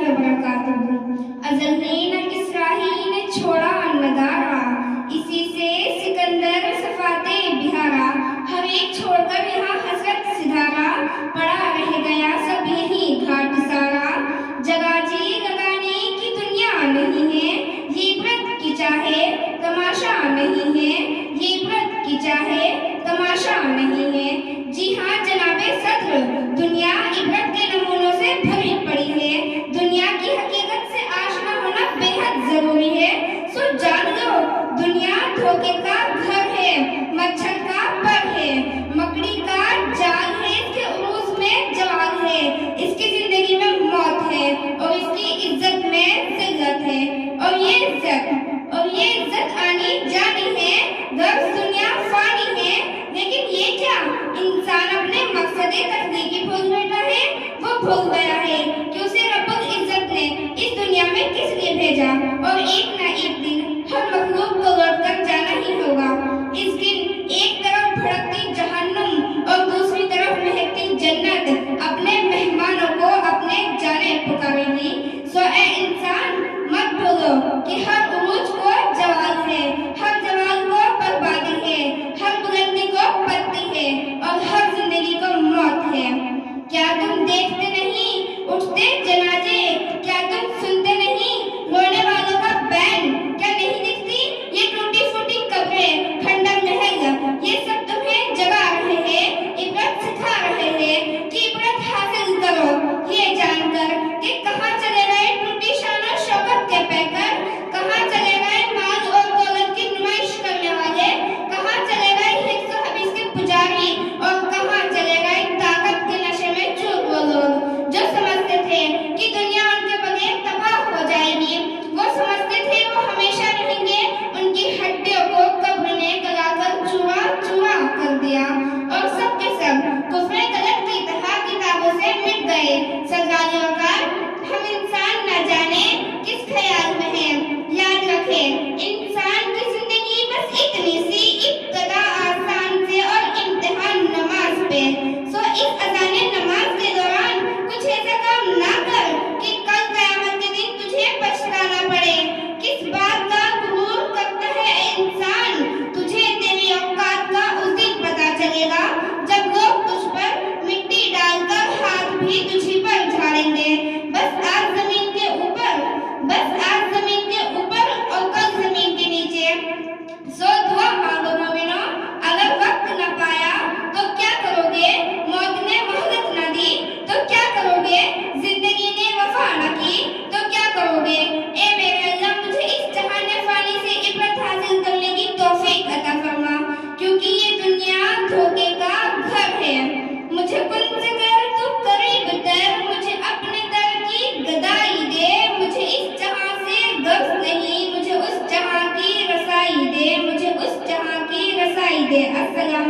वबरकातुहू। अज़ल ने न किस्रा ही ने छोड़ा नदारा, इसी से सिकंदर सफाते बिहारा। हर एक छोड़कर यहाँ हसरत सिधारा, पड़ा रह गया सब यही घाट सारा। जगा जी लगाने की दुनिया नहीं है, ये इबरत की चाहे तमाशा नहीं है, ये इबरत की चाहे तमाशा नहीं है। जी हाँ जनाबे सद्र, दुनिया इबरत के नमूनों से भरी पड़ी है। दुनिया की हकीकत से आशना होना बेहद जरूरी है। सो जान लो दुनिया धोखे का घर है, मच्छर का पर है, मकड़ी का जाल है, इसके उरूज में जवाल है, इसकी जिंदगी में मौत है और इसकी इज्जत में जिल्लत है। और ये इज्जत आनी जानी है, गर्ज दुनिया फानी है। लेकिन ये क्या इंसान अपने मकसद तख्लीकी भूल बैठा है। वो भूल गया है कि उसे रब्बुल इज्जत ने इस दुनिया में किस लिए भेजा और एक ना एक दिन हर मखलूक को लौट कर जाना ही होगा। इस दिन एक तरफ भड़कती जहन्नुम और दूसरी तरफ महकती जन्नत अपने मेहमानों को अपने जाने पुकारेगी। सो ए इंसान मत भूलो कि हर उरूज को जवाल है, हर जवाल को बर्बादी है, हर बुलंदी को पत्ती है और हर जिंदगी को मौत है। क्या तुम देखते नहीं उठते जनाजे, क्या तुम सुनते नहीं रोने वालों का बैन, क्या नहीं दिखती ये टूटी फूटी कब्रें, खंडर महल, ये सब तुम्हें जगा रहे हैं, इबरत सिखा रहे हैं कि इबरत हासिल करो ये जानकर कि कहाँ चले गए टूटी शान और शौकत के पैकर, कहाँ चले गए माल और दौलत की नुमाइश करने वाले, कहाँ चले गए हिफ्ज़ व हदीस के पुजारी और कहाँ चले गए ताकत के नशे में चूर वो लोग जो समझते थे कि दुनिया उनके बगैर तबाह हो जाएगी। वो समझते थे वो हमेशा रहेंगे, उनकी हड्डियों को कब्र ने गलाकर चूरा चूरा कर दिया और सब के सब कुफ्र गलत की तरह किताबों से मिट गए। सरकारियों का हम इंसान न जाने किस ख्याल में हैं। याद रखें इंसान की जिंदगी बस इतनी सी, इब्तिदा आसान से और इम्तिहान नमाज पे। सो इस अज़ाने नमाज के दौरान कुछ ऐसा काम ना कर कि कल क़यामत के दिन तुझे पछताना पड़े। किस बात का गुरूर करता है इंसान, तुझे तेरी औकात का उस दिन पता चलेगा जब लोग तुझ पर मिट्टी डालकर हाथ भी तुझी पर झाड़ेंगे। बस आज जमीन के ऊपर और कल जमीन के नीचे। सो दुआ मांगो मोमिनो, अगर वक्त न पाया तो क्या करोगे, मौत ने मोहलत न दी तो क्या करोगे, जिंदगी ने वफा न की तो क्या करोगे। ए मेरे अल्लाह मुझे इस जहान फानी से इबरत हासिल करने की तौफीक अता फरमा, क्योंकि ये दुनिया धोखे का घर है। मुझे कुंज कर तू करीब तर, मुझे अपने दर की गदाई दे, मुझे इस जहां से गर्ज नहीं, मुझे उस जहां की रसाई दे, मुझे उस जहां की रसाई दे। अस्सलाम।